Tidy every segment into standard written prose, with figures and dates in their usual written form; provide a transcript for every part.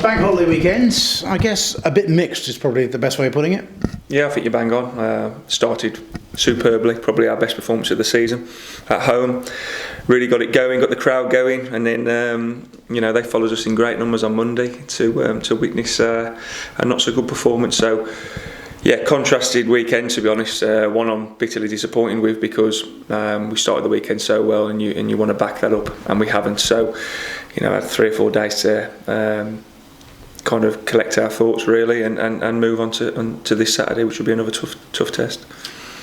bank holiday weekends, I guess a bit mixed is probably the best way of putting it. Yeah, I think you're bang on. Started superbly, probably our best performance of the season at home. Really got it going, got the crowd going, and then they followed us in great numbers on Monday to witness a not so good performance. So yeah, contrasted weekend to be honest. One I'm bitterly disappointed with because we started the weekend so well, and you want to back that up, and we haven't. So I had 3 or 4 days to kind of collect our thoughts really, and move on to this Saturday, which will be another tough test.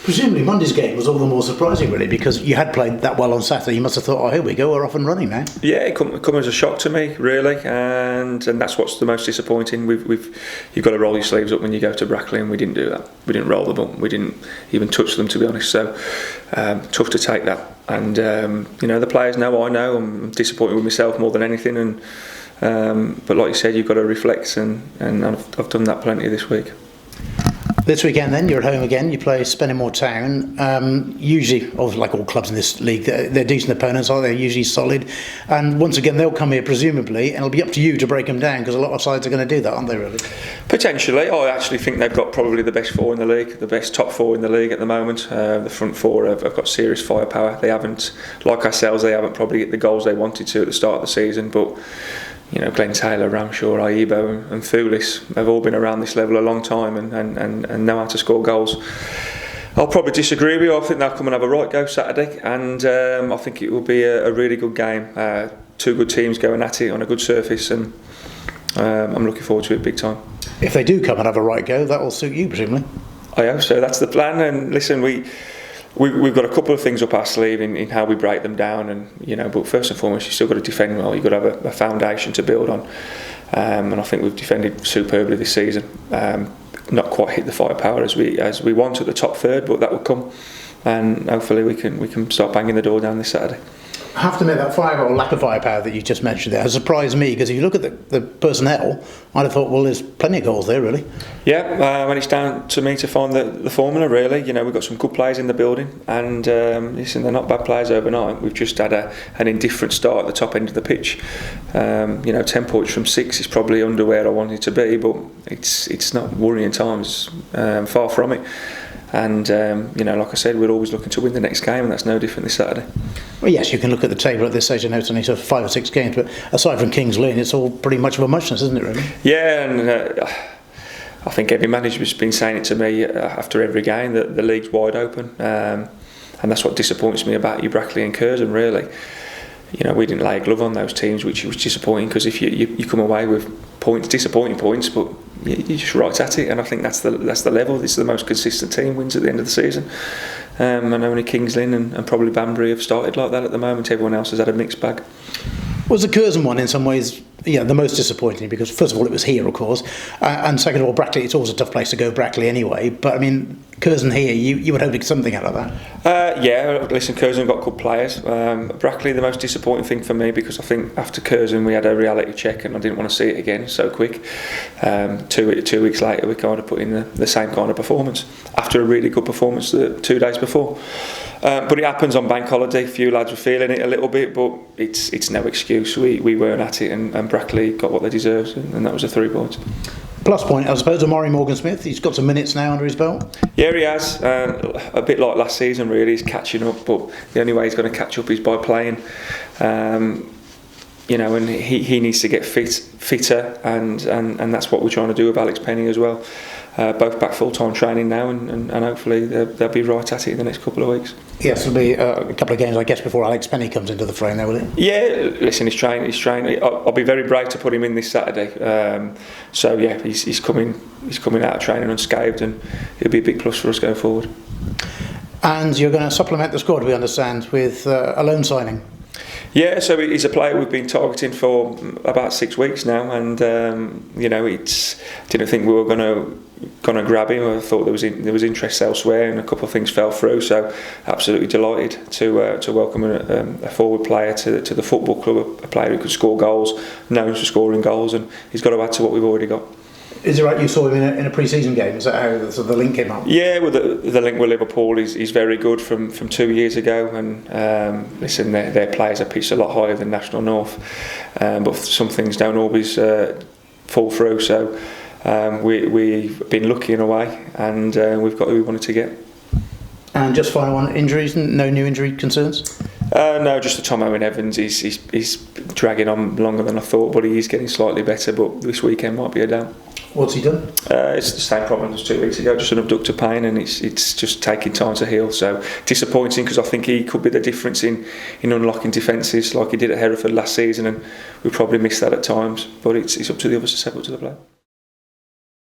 Presumably Monday's game was all the more surprising really, because you had played that well on Saturday. You must have thought, oh, here we go, we're off and running now. Yeah, it come as a shock to me really, and that's what's the most disappointing. You've got to roll your sleeves up when you go to Brackley, and we didn't do that. We didn't roll them up, we didn't even touch them, to be honest. So tough to take that, and the players know, I know I'm disappointed with myself more than anything, and but like you said, you've got to reflect, and I've done that plenty this week. This weekend then, you're at home again, you play Spennymoor Town. Usually, like all clubs in this league, they're decent opponents, aren't they? Usually solid. And once again, they'll come here presumably, and it'll be up to you to break them down, because a lot of sides are going to do that, aren't they really? Potentially. I actually think they've got probably the best 4 in the league, the best top 4 in the league at the moment. The front 4 have got serious firepower. They haven't, like ourselves, they haven't probably hit the goals they wanted to at the start of the season, but Glenn Taylor, Ramshaw, Aibo and Foulis have all been around this level a long time and know how to score goals. I'll probably disagree with you. I think they'll come and have a right go Saturday, and I think it will be a really good game. 2 good teams going at it on a good surface, and I'm looking forward to it big time. If they do come and have a right go, that will suit you presumably. I hope so. That's the plan. And listen, we've got a couple of things up our sleeve in how we break them down, and but first and foremost, you've still got to defend well. You've got to have a foundation to build on, and I think we've defended superbly this season. Not quite hit the firepower as we want at the top third, but that will come, and hopefully we can start banging the door down this Saturday. I have to admit that fire or lack of firepower that you just mentioned there has surprised me, because if you look at the personnel, I'd have thought, well, there's plenty of goals there really. Yeah, when it's down to me to find the formula really. We've got some good players in the building, and listen, they're not bad players overnight. We've just had an indifferent start at the top end of the pitch. 10 points from 6 is probably under where I wanted to be, but it's not worrying times, far from it. And like I said, we're always looking to win the next game, and that's no different this Saturday. Well, yes, you can look at the table at this stage. I know it's only sort of 5 or 6 games, but aside from Kings Lynn, it's all pretty much of a muchness, isn't it, really? Yeah, and I think every manager's been saying it to me after every game, that the league's wide open, and that's what disappoints me about you, Brackley and Curzon, really. We didn't lay a glove on those teams, which was disappointing, because if you come away with points, disappointing points, but you're just right at it, and I think that's the level. This is the most consistent team, wins at the end of the season, and only Kings Lynn and probably Banbury have started like that at the moment. Everyone else has had a mixed bag. Was the Curzon one in some ways the most disappointing, because first of all it was here, of course, and second of all Brackley, it's always a tough place to go, Brackley anyway, but I mean Curzon here, you would hope to get something out of that. Listen, Curzon got good players. Brackley, the most disappointing thing for me, because I think after Curzon we had a reality check and I didn't want to see it again so quick. 2 weeks later we kind of put in the same kind of performance after a really good performance 2 days before. But it happens on bank holiday. A few lads were feeling it a little bit, but it's no excuse. We weren't at it, and Brackley got what they deserved, and that was a 3 points. Plus point, I suppose, to Murray Morgan-Smith. He's got some minutes now under his belt. Yeah, he has. A bit like last season, really. He's catching up, but the only way he's going to catch up is by playing. And he needs to get fitter, and that's what we're trying to do with Alex Penny as well. Both back full-time training now, and hopefully they'll be right at it in the next couple of weeks. Yes, it'll be a couple of games, I guess, before Alex Penny comes into the frame, there, will it? Yeah, listen, he's training. I'll be very brave to put him in this Saturday. He's coming out of training unscathed, and it'll be a big plus for us going forward. And you're going to supplement the squad, we understand, with a loan signing. Yeah, so he's a player we've been targeting for about 6 weeks now, and didn't think we were going to grab him. I thought there was interest elsewhere, and a couple of things fell through. So absolutely delighted to welcome a forward player to the football club, a player who could score goals, known for scoring goals, and he's got to add to what we've already got. Is it right you saw him in a pre-season game? Is that how the link came up? Yeah, well, the link with Liverpool is very good from 2 years ago, and listen, their players are pitched a lot higher than National North, but some things don't always fall through. So we've been lucky in a way, and we've got who we wanted to get. And just final one, injuries, no new injury concerns? No, just the Tom Owen Evans. He's dragging on longer than I thought, but he is getting slightly better. But this weekend might be a down. What's he done? It's the same problem as 2 weeks ago, just an abductor pain, and it's just taking time to heal. So disappointing, because I think he could be the difference in unlocking defences like he did at Hereford last season, and we probably missed that at times. But it's up to the others to step up to the plate.